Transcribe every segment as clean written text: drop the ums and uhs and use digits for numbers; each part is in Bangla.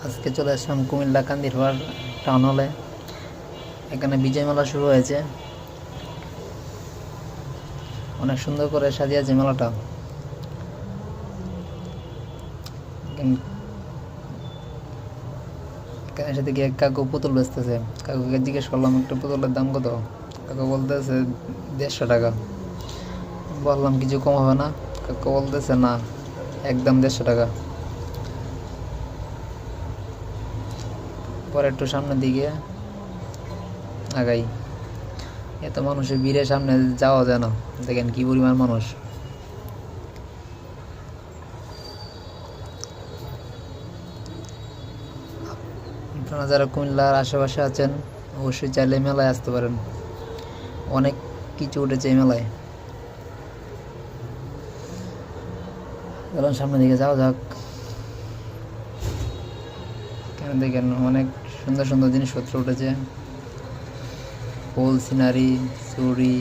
আজকে চলে আসলাম কুমিল্লা কান্দিরপাড় টাউন হলে। এখানে বিজয় মেলা শুরু হয়েছে। অনেক সুন্দর করে সাজিয়েছে মেলাটা। এখানে সাথে গিয়ে কাকু পুতুল বেচতেছে। কাকুকে জিজ্ঞেস করলাম একটা পুতুলের দাম কত। কাকু বলতেছে 150 টাকা। বললাম কিছু কম হবে না? কাকু বলতেছে না, একদম 150 টাকা। পরে একটু সামনের দিকে আগাই, এত মানুষের ভিড়ে সামনে যাওয়া যায় না। দেখেন কি পরিমাণ মানুষ। আপনারা যারা কুমিল্লার আশেপাশে আছেন অবশ্যই চাইলে মেলায় আসতে পারেন। অনেক কিছু উঠেছে এই মেলায়। চলুন সামনের দিকে যাওয়া যাক। কেন দেখেন অনেক সুন্দর সুন্দর জিনিসপত্র উঠেছে। ফুল, সিনারি, চুড়ি,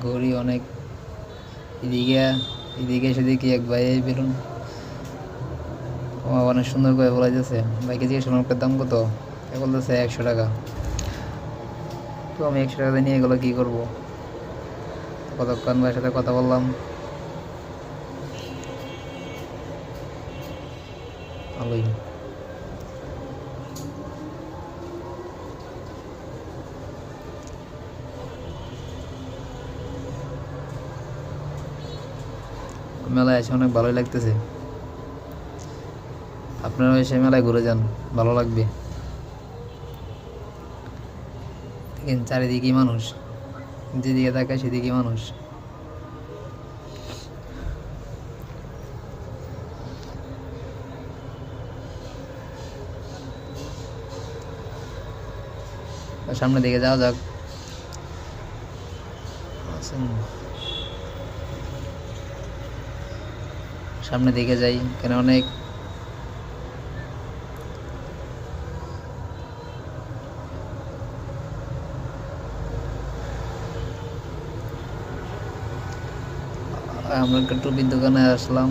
ঘড়ি, অনেক। এদিকে এদিকে সেদিকে এক ভাই বেলুন অনেক সুন্দর করে বলা যাচ্ছে। বাইকে জিজ্ঞেস করলাম একটা দাম কত, বলতেছে 100 টাকা। তো আমি 100 টাকা নিয়ে এগুলো কী করবো? কতক্ষণ ভাইয়ের সাথে কথা বললাম। ভালোই। মেলায় এসে অনেক ভালোই লাগতেছে। আপনারা এসে মেলায় ঘুরে যান, ভালো লাগবে। দেখেন চারিদিকেই মানুষ, যেদিকে তাকায় সেদিকে মানুষ। সামনের দিকে যাওয়া যাক। সামনের দিকে যাই, এখানে অনেক আমরা একটা টুপির দোকানে আসলাম।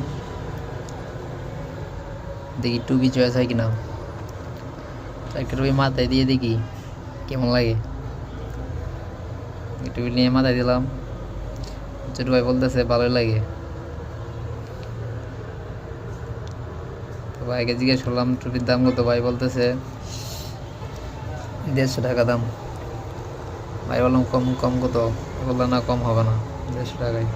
দেখি টুপি চয়েস হয় কিনা। একটা টুপি মাথায় দিয়ে দেখি কেমন লাগে। টুপি নিয়ে মাথায় দিলাম। ছোট ভাই বলতেছে ভালোই লাগে। তো ভাইকে জিজ্ঞেস করলাম টুপির দাম কত। ভাই বলতেছে 150 টাকা দাম। ভাই বললাম কম কম কত? বললাম না, কম হবে না, 150 টাকায়।